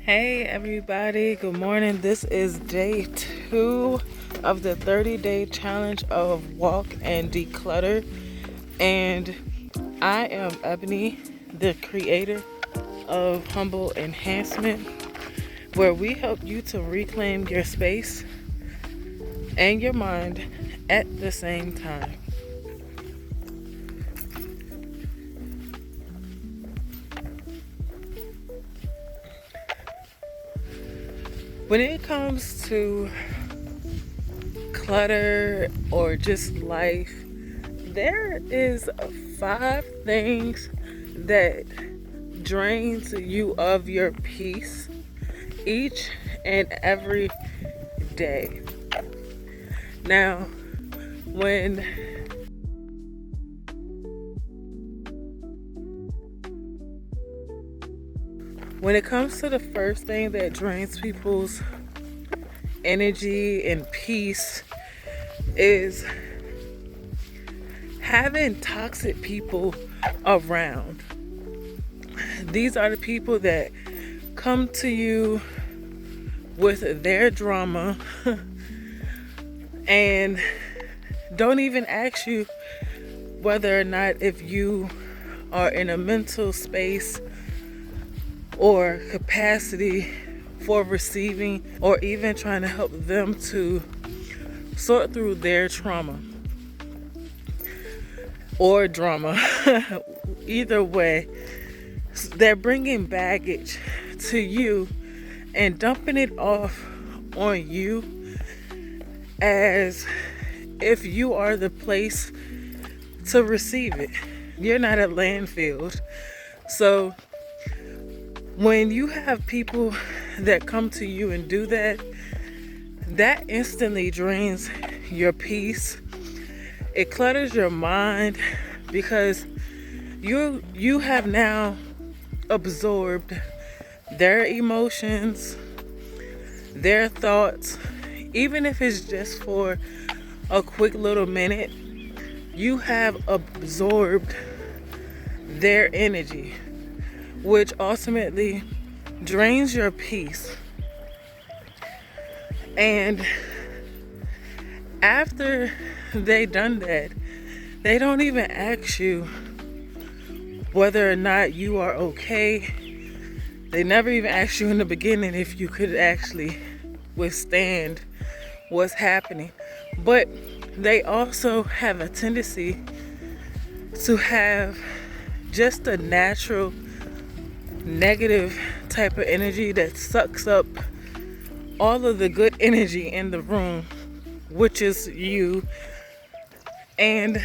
Hey everybody, good morning. This is day 2 of the 30-day challenge of walk and declutter. And I am Ebony, the creator of Humble Enhancement, where we help you to reclaim your space and your mind at the same time. When it comes to clutter or just life, there is 5 things that drains you of your peace each and every day. Now, when it comes to the first thing that drains people's energy and peace is having toxic people around. These are the people that come to you with their drama and don't even ask you whether or not if you are in a mental space or capacity for receiving or even trying to help them to sort through their trauma or drama. Either way, they're bringing baggage to you and dumping it off on you as if you are the place to receive it. You're not a landfill. So when you have people that come to you and do that, that instantly drains your peace. It clutters your mind because you have now absorbed their emotions, their thoughts, even if it's just for a quick little minute. You have absorbed their energy, which ultimately drains your peace. And after they done that, they don't even ask you whether or not you are okay. They never even asked you in the beginning if you could actually withstand what's happening. But they also have a tendency to have just a natural negative type of energy that sucks up all of the good energy in the room, which is you. And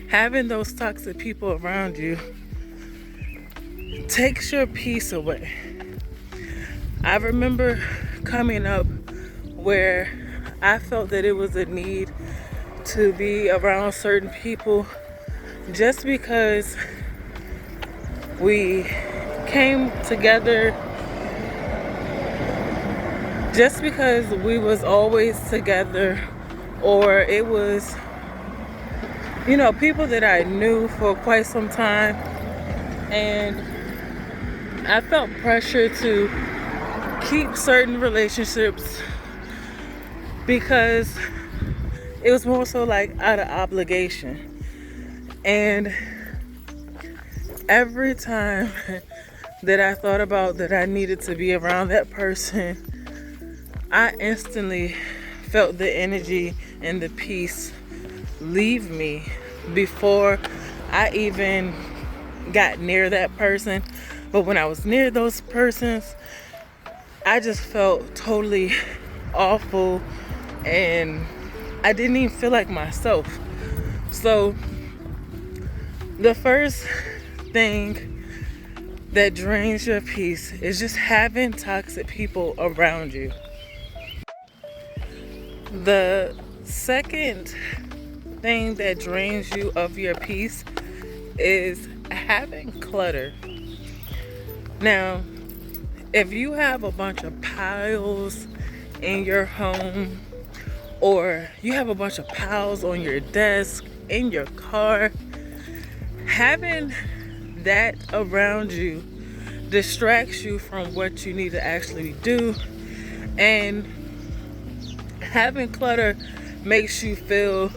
having those toxic people around you takes your peace away. I remember coming up where I felt that it was a need to be around certain people just because we came together, just because we was always together, or it was, people that I knew for quite some time, and I felt pressure to keep certain relationships because it was more so like out of obligation. And every time that I thought about that I needed to be around that person, I instantly felt the energy and the peace leave me before I even got near that person. But when I was near those persons, I just felt totally awful and I didn't even feel like myself. So the first thing that drains your peace is just having toxic people around you. The second thing that drains you of your peace is having clutter. Now, if you have a bunch of piles in your home, or you have a bunch of piles on your desk, in your car, having that around you distracts you from what you need to actually do. And having clutter makes you feel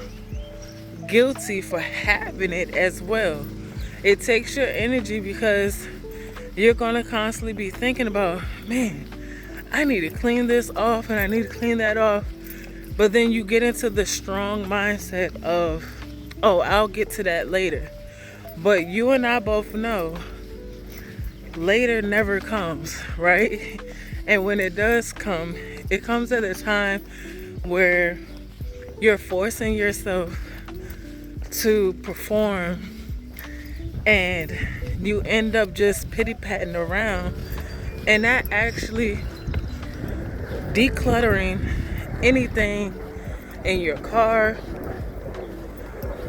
guilty for having it as well. It takes your energy because you're gonna constantly be thinking about, man, I need to clean this off and I need to clean that off. But then you get into the strong mindset of, oh, I'll get to that later. But you and I both know later never comes, right? And when it does come, it comes at a time where you're forcing yourself to perform and you end up just pity-patting around and not actually decluttering anything in your car,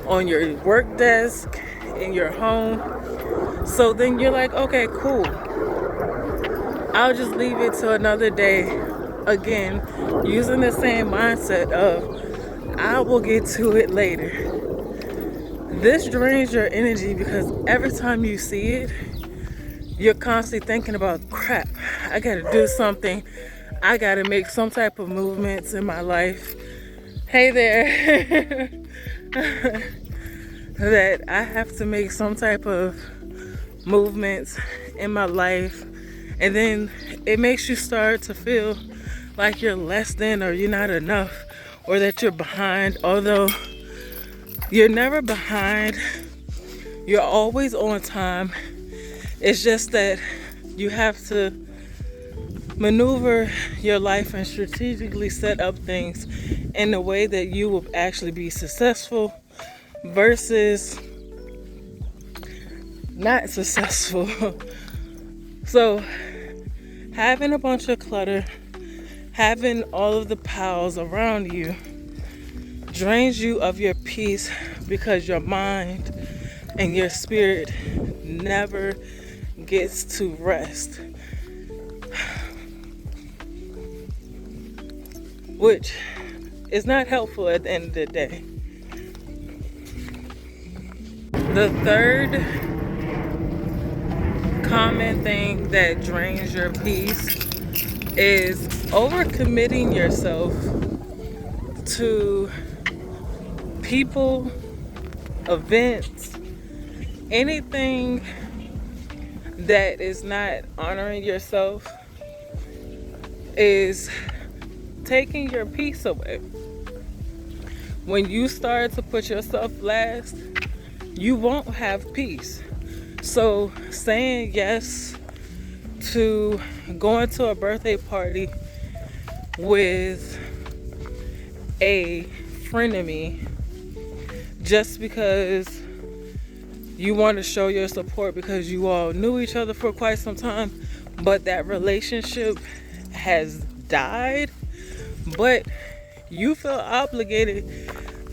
on your work desk, in your home. So then you're like, okay, cool. I'll just leave it to another day. Again, using the same mindset of, I will get to it later. This drains your energy because every time you see it, you're constantly thinking about, crap, I gotta do something. I gotta make some type of movements in my life. Hey there. That I have to make some type of movements in my life. And then it makes you start to feel like you're less than, or you're not enough, or that you're behind. Although you're never behind, you're always on time. It's just that you have to maneuver your life and strategically set up things in a way that you will actually be successful versus not successful. So having a bunch of clutter, having all of the piles around you drains you of your peace because your mind and your spirit never gets to rest. Which is not helpful at the end of the day. The third common thing that drains your peace is overcommitting yourself to people, events, anything that is not honoring yourself is taking your peace away. When you start to put yourself last, you won't have peace. So saying yes to going to a birthday party with a frenemy just because you want to show your support because you all knew each other for quite some time, but that relationship has died, but you feel obligated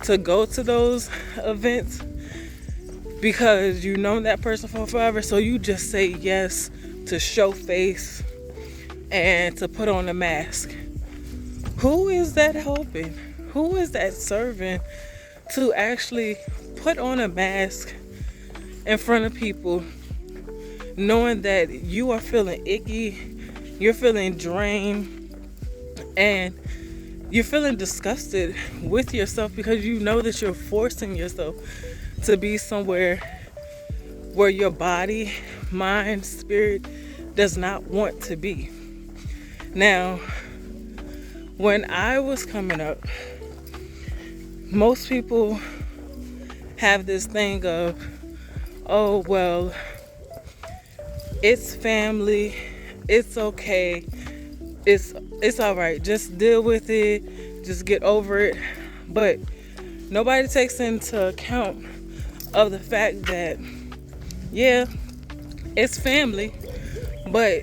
to go to those events because you know that person for forever. So you just say yes to show face and to put on a mask. Who is that helping? Who is that serving to actually put on a mask in front of people, knowing that you are feeling icky, you're feeling drained, and you're feeling disgusted with yourself because you know that you're forcing yourself to be somewhere where your body, mind, spirit does not want to be. Now, when I was coming up, most people have this thing of, oh, well, it's family, it's okay, it's all right, just deal with it, just get over it. But nobody takes into account of the fact that, yeah, it's family, but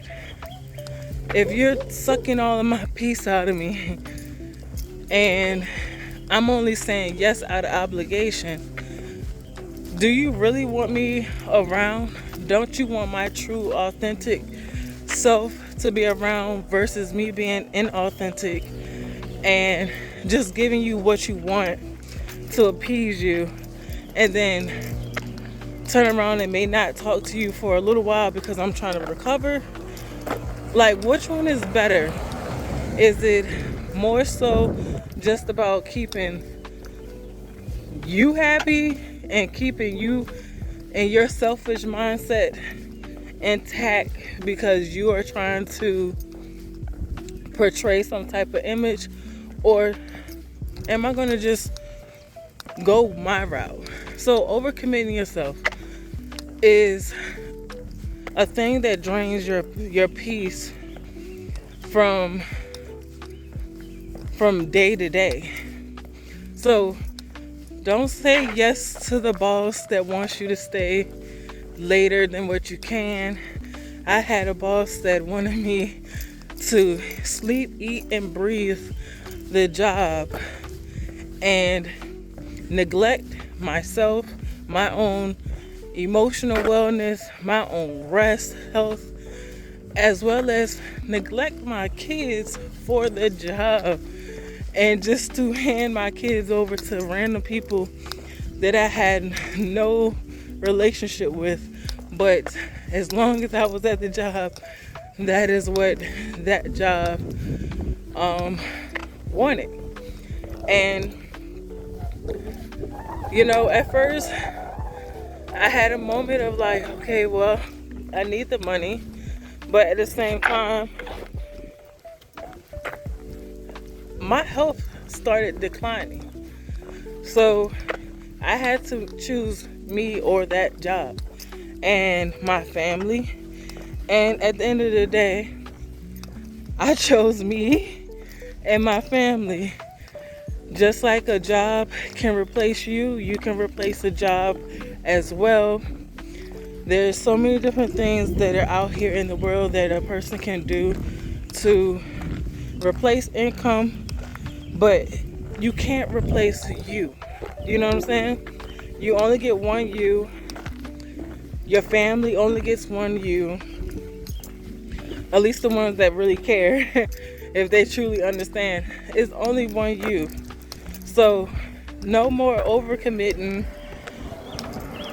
if you're sucking all of my peace out of me and I'm only saying yes out of obligation, do you really want me around? Don't you want my true, authentic self to be around versus me being inauthentic and just giving you what you want to appease you, and then turn around and may not talk to you for a little while because I'm trying to recover. Like, which one is better? Is it more so just about keeping you happy and keeping you and your selfish mindset intact because you are trying to portray some type of image? Or am I going to just go my route? So overcommitting yourself is a thing that drains your peace from day to day. So don't say yes to the boss that wants you to stay later than what you can. I had a boss that wanted me to sleep, eat, and breathe the job and neglect myself, my own emotional wellness, my own rest, health, as well as neglect my kids for the job, and just to hand my kids over to random people that I had no relationship with. But as long as I was at the job, that is what that job wanted. And at first I had a moment of like, okay, well, I need the money, but at the same time my health started declining. So I had to choose me or that job and my family. And at the end of the day, I chose me and my family. Just like a job can replace you, you can replace a job as well. There's so many different things that are out here in the world that a person can do to replace income, but you can't replace you. You know what I'm saying? You only get one you. Your family only gets one you. At least the ones that really care, if they truly understand. It's only one you. So no more overcommitting,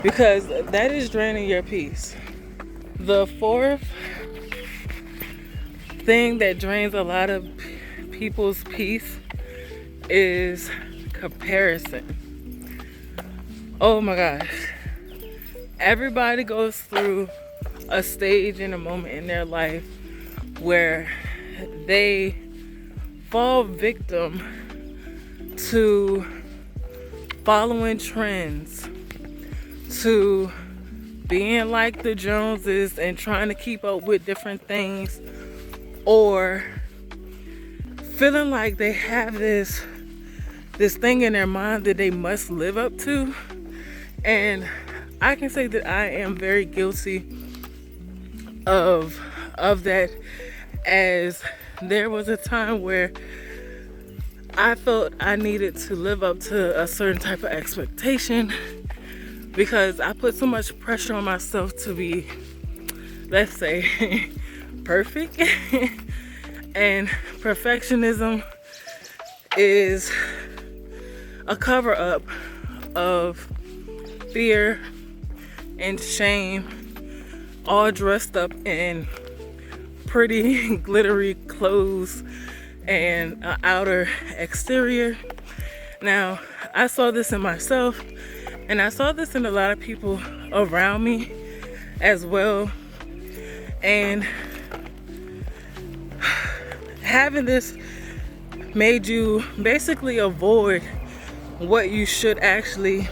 because that is draining your peace. The fourth thing that drains a lot of people's peace is comparison. Oh my gosh. Everybody goes through a stage and a moment in their life where they fall victim to following trends, to being like the Joneses and trying to keep up with different things, or feeling like they have this thing in their mind that they must live up to. And I can say that I am very guilty of that, as there was a time where I felt I needed to live up to a certain type of expectation because I put so much pressure on myself to be, let's say, perfect. And perfectionism is a cover-up of fear and shame, all dressed up in pretty glittery clothes and an outer exterior. Now, I saw this in myself, and I saw this in a lot of people around me as well. And having this made you basically avoid what you should actually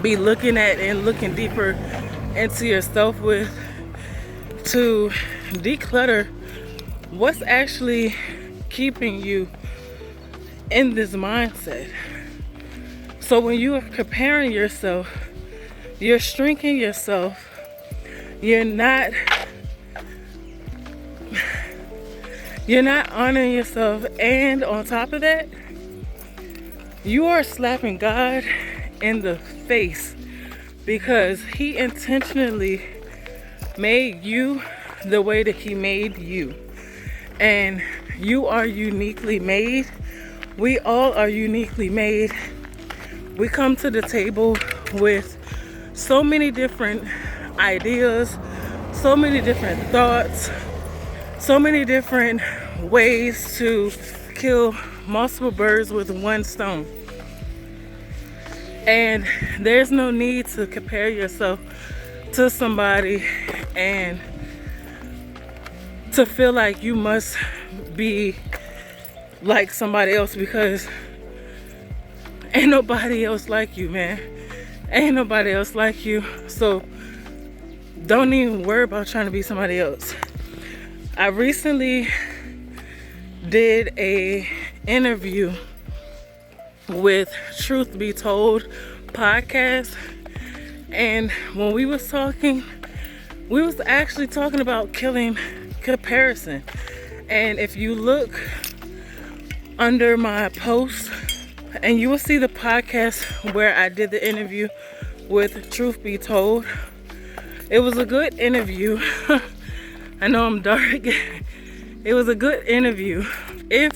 be looking at and looking deeper into yourself with, to declutter what's actually keeping you in this mindset. So when you are comparing yourself, you're shrinking yourself, you're not honoring yourself, and on top of that, you are slapping God in the face, because He intentionally made you the way that He made you. And you are uniquely made. We all are uniquely made. We come to the table with so many different ideas, so many different thoughts, so many different ways to kill multiple birds with one stone. And there's no need to compare yourself to somebody and to feel like you must be like somebody else, because ain't nobody else like you, man. Ain't nobody else like you. So don't even worry about trying to be somebody else. I recently did a interview with Truth Be Told podcast, and when we was talking, we was actually talking about killing comparison. And if you look under my post, and you will see the podcast where I did the interview with Truth Be Told. It was a good interview. I know I'm dark. It was a good interview. If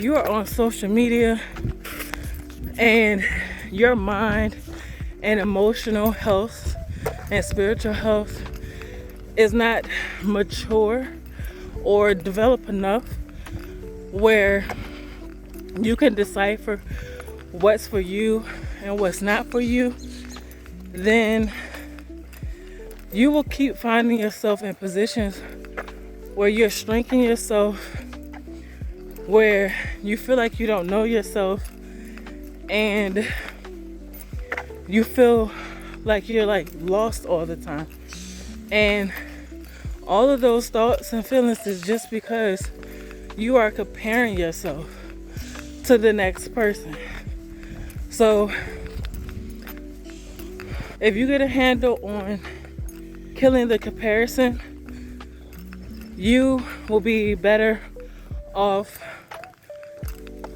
you are on social media and your mind and emotional health and spiritual health is not mature or developed enough where you can decipher what's for you and what's not for you, then you will keep finding yourself in positions where you're shrinking yourself, where you feel like you don't know yourself, and you feel like you're like lost all the time. And all of those thoughts and feelings is just because you are comparing yourself to the next person. So if you get a handle on killing the comparison, you will be better off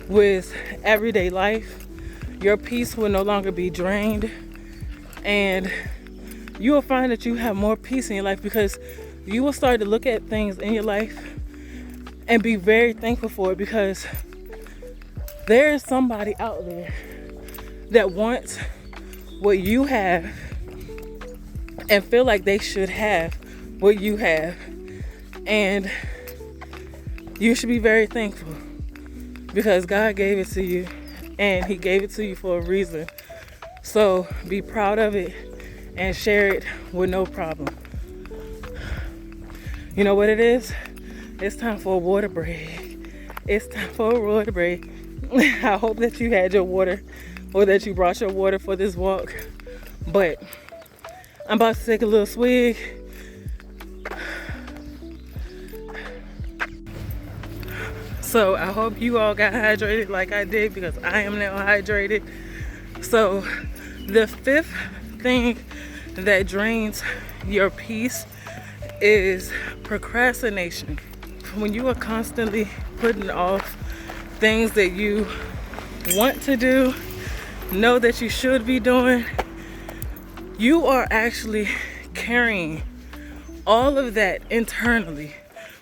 with everyday life. Your peace will no longer be drained, and you will find that you have more peace in your life, because you will start to look at things in your life and be very thankful for it, because there is somebody out there that wants what you have and feel like they should have what you have. And you should be very thankful, because God gave it to you, and He gave it to you for a reason. So be proud of it and share it with no problem. You know what it is? It's time for a water break. It's time for a water break. I hope that you had your water, or that you brought your water for this walk. But I'm about to take a little swig. So I hope you all got hydrated like I did, because I am now hydrated. So the fifth thing that drains your peace is procrastination. When you are constantly putting off things that you want to do, know that you should be doing, you are actually carrying all of that internally,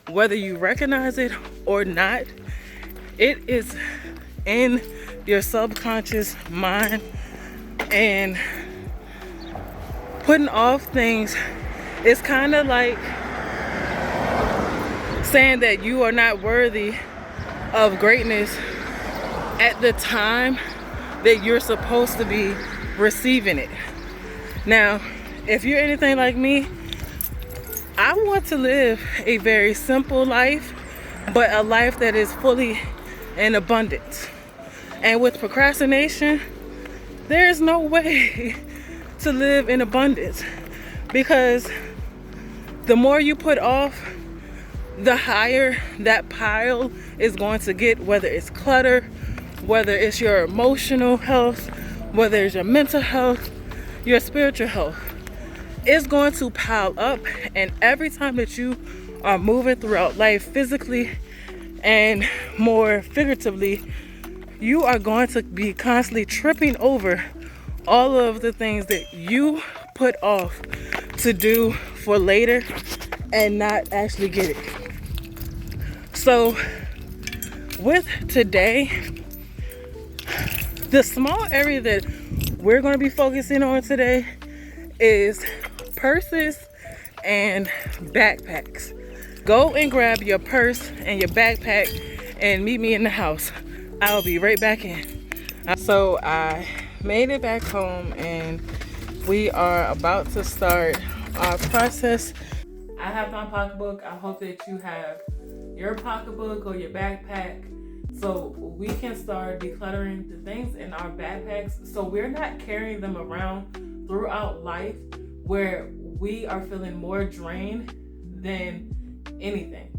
whether you recognize it or not. It is in your subconscious mind, and putting off things is kind of like saying that you are not worthy of greatness at the time that you're supposed to be receiving it. Now, if you're anything like me, I want to live a very simple life, but a life that is fully in abundance. And with procrastination, there's no way to live in abundance, because the more you put off, the higher that pile is going to get, whether it's clutter, whether it's your emotional health, whether it's your mental health, your spiritual health. It's going to pile up, and every time that you are moving throughout life physically and more figuratively, you are going to be constantly tripping over all of the things that you put off to do for later and not actually get it. So with today, the small area that we're going to be focusing on today is purses and backpacks. Go and grab your purse and your backpack and meet me in the house. I'll be right back in. So I made it back home and we are about to start our process. I have my pocketbook. I hope that you have your pocketbook or your backpack so we can start decluttering the things in our backpacks so we're not carrying them around throughout life where we are feeling more drained than anything.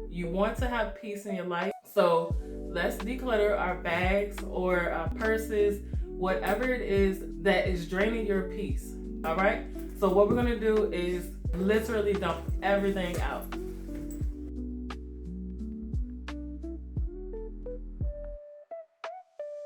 You want to have peace in your life, so let's declutter our bags or our purses, whatever it is that is draining your peace. All right, so what we're going to do is literally dump everything out.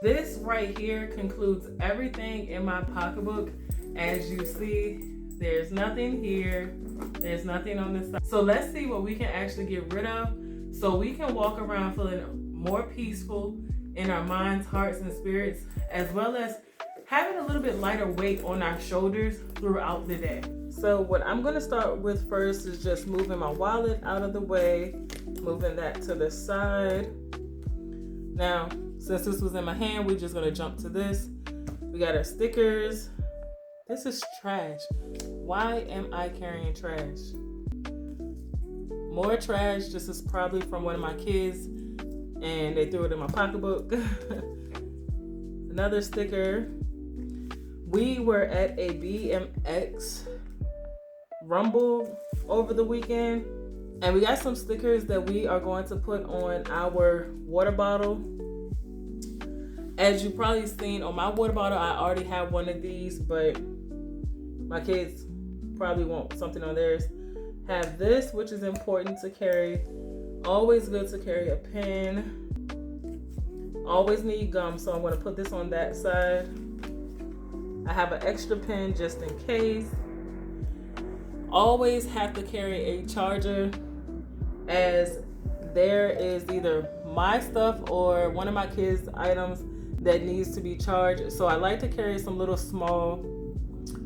This right here concludes everything in my pocketbook. As you see, there's nothing here, there's nothing on this side. So let's see what we can actually get rid of so we can walk around feeling more peaceful in our minds, hearts, and spirits, as well as having a little bit lighter weight on our shoulders throughout the day. So what I'm going to start with first is just moving my wallet out of the way, moving that to the side. Now, since this was in my hand, we're just going to jump to this. We got our stickers. This is trash. Why am I carrying trash? More trash. This is probably from one of my kids and they threw it in my pocketbook. Another sticker. We were at a BMX rumble over the weekend and we got some stickers that we are going to put on our water bottle. As you've probably seen on my water bottle, I already have one of these, but my kids probably want something on theirs. Have this, which is important to carry. Always good to carry a pen. Always need gum, so I'm going to put this on that side. I have an extra pen just in case. Always have to carry a charger, as there is either my stuff or one of my kids' items that needs to be charged. So I like to carry some little small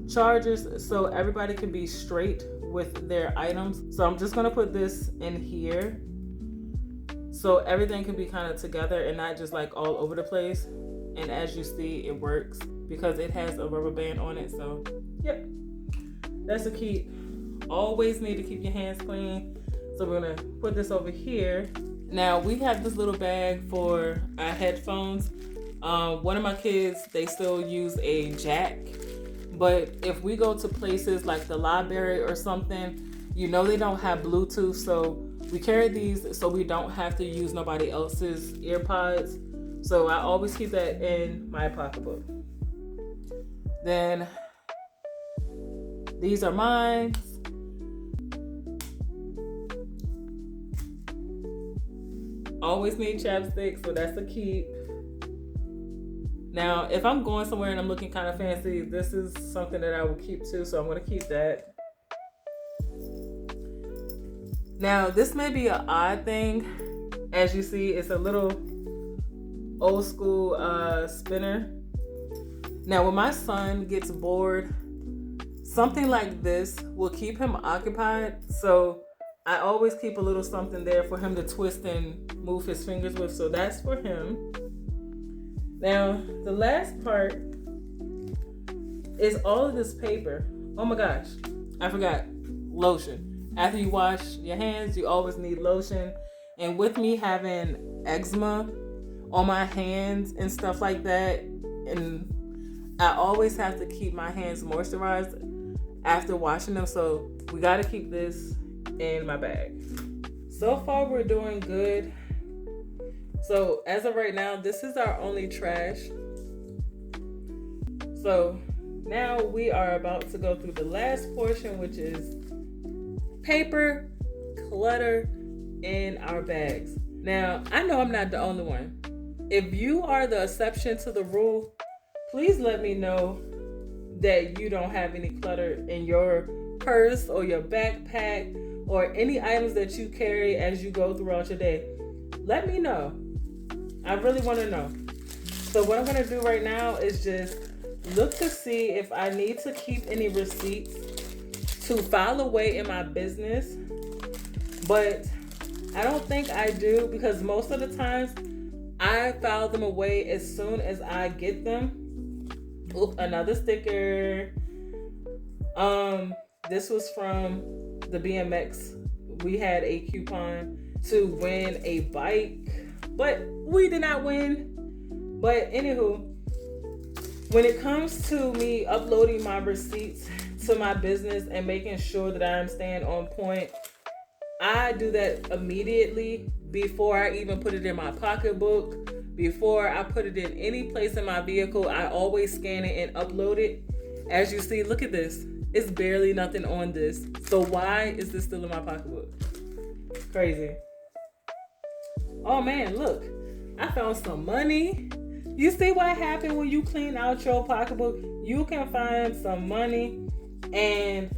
chargers so everybody can be straight with their items. So I'm just going to put this in here so everything can be kind of together and not just like all over the place. And as you see, it works because it has a rubber band on it. So yep, that's a keep. Always need to keep your hands clean. So we're going to put this over here. Now we have this little bag for our headphones. One of my kids, they still use a jack, but if we go to places like the library or something, you know they don't have Bluetooth, so we carry these so we don't have to use nobody else's earpods. So I always keep that in my pocketbook. Then these are mine. Always need chapstick, so that's a keep. Now, if I'm going somewhere and I'm looking kind of fancy, this is something that I will keep too, so I'm going to keep that. Now, this may be an odd thing. As you see, it's a little old school spinner. Now, when my son gets bored, something like this will keep him occupied. So I always keep a little something there for him to twist and move his fingers with. So that's for him. Now, the last part is all of this paper. Oh my gosh, I forgot. Lotion. After you wash your hands, you always need lotion. And with me having eczema on my hands and stuff like that, and I always have to keep my hands moisturized after washing them. So we got to keep this in my bag. So far, we're doing good. So as of right now, this is our only trash. So now we are about to go through the last portion, which is paper, clutter in our bags. Now, I know I'm not the only one. If you are the exception to the rule, please let me know that you don't have any clutter in your purse or your backpack or any items that you carry as you go throughout your day. Let me know. I really want to know. So what I'm going to do right now is just look to see if I need to keep any receipts to file away in my business. But I don't think I do, because most of the times I file them away as soon as I get them. Oop, another sticker. This was from the BMX. We had a coupon to win a bike, but we did not win. But anywho, when it comes to me uploading my receipts to my business and making sure that I'm staying on point, I do that immediately before I even put it in my pocketbook, before I put it in any place in my vehicle. I always scan it and upload it. As you see, look at this. It's barely nothing on this. So why is this still in my pocketbook? Crazy. Oh man, look. I found some money. You see what happened when you clean out your pocketbook? You can find some money and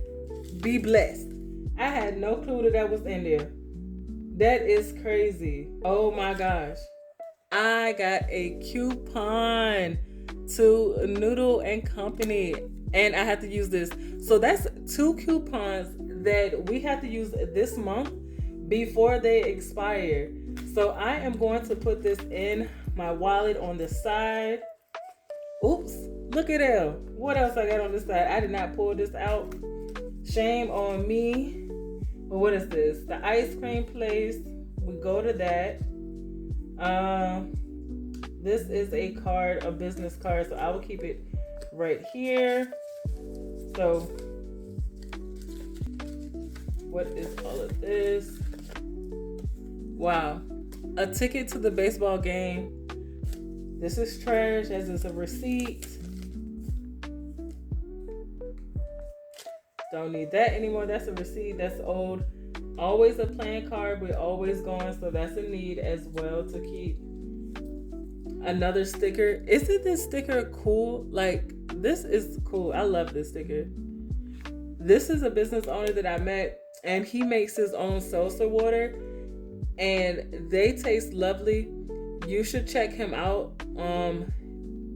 be blessed. I had no clue that was in there. That is crazy. Oh my gosh. I got a coupon to Noodle and Company, and I had to use this. So that's 2 coupons that we have to use this month before they expire. So I am going to put this in my wallet on the side. Oops, look at that. What else I got on this side? I did not pull this out. Shame on me. But what is this? The ice cream place. We go to that. This is a card, a business card, so I will keep it right here. So, what is all of this? Wow. A ticket to the baseball game. This is trash, as is a receipt. Don't need that anymore. That's a receipt. That's old. Always a playing card. We're always going, so that's a need as well to keep. Another sticker. Isn't this sticker cool? Like, this is cool. I love this sticker. This is a business owner that I met, and he makes his own seltzer water, and they taste lovely. You should check him out.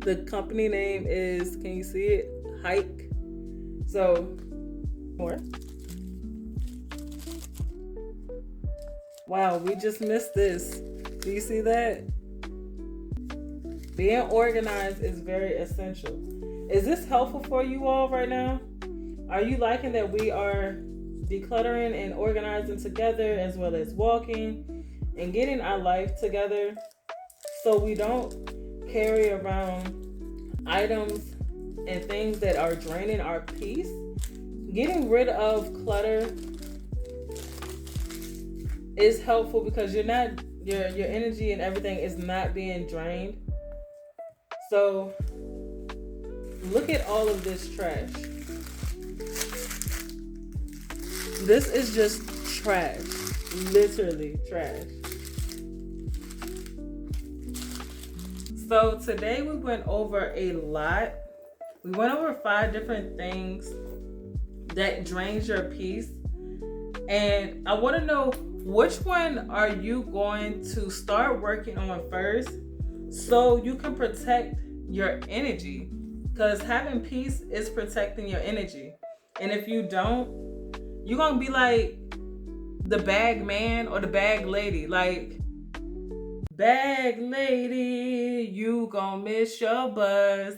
The company name is, can you see it? Hike. So, more. Wow, we just missed this. Do you see that? Being organized is very essential. Is this helpful for you all right now? Are you liking that we are decluttering and organizing together, as well as walking and getting our life together, so we don't carry around items and things that are draining our peace? Getting rid of clutter is helpful because your energy and everything is not being drained. So look at all of this trash. This is just trash. Literally trash. So today we went over a lot. We went over 5 different things that drains your peace. And I want to know, which one are you going to start working on first so you can protect your energy? Because having peace is protecting your energy. And if you don't, you're going to be like the bag man or the bag lady. Like, bag lady, you gonna miss your bus.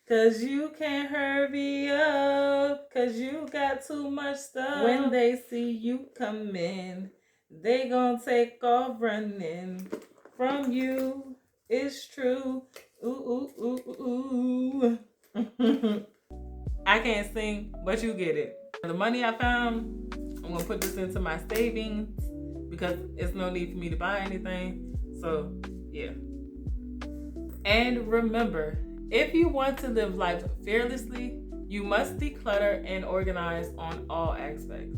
Cause you can't hurry up. Cause you got too much stuff. When they see you coming, they gonna take off running from you. It's true. Ooh, ooh, ooh, ooh. I can't sing, but you get it. The money I found, I'm gonna put this into my savings because it's no need for me to buy anything. So, yeah. And remember, if you want to live life fearlessly, you must declutter and organize on all aspects.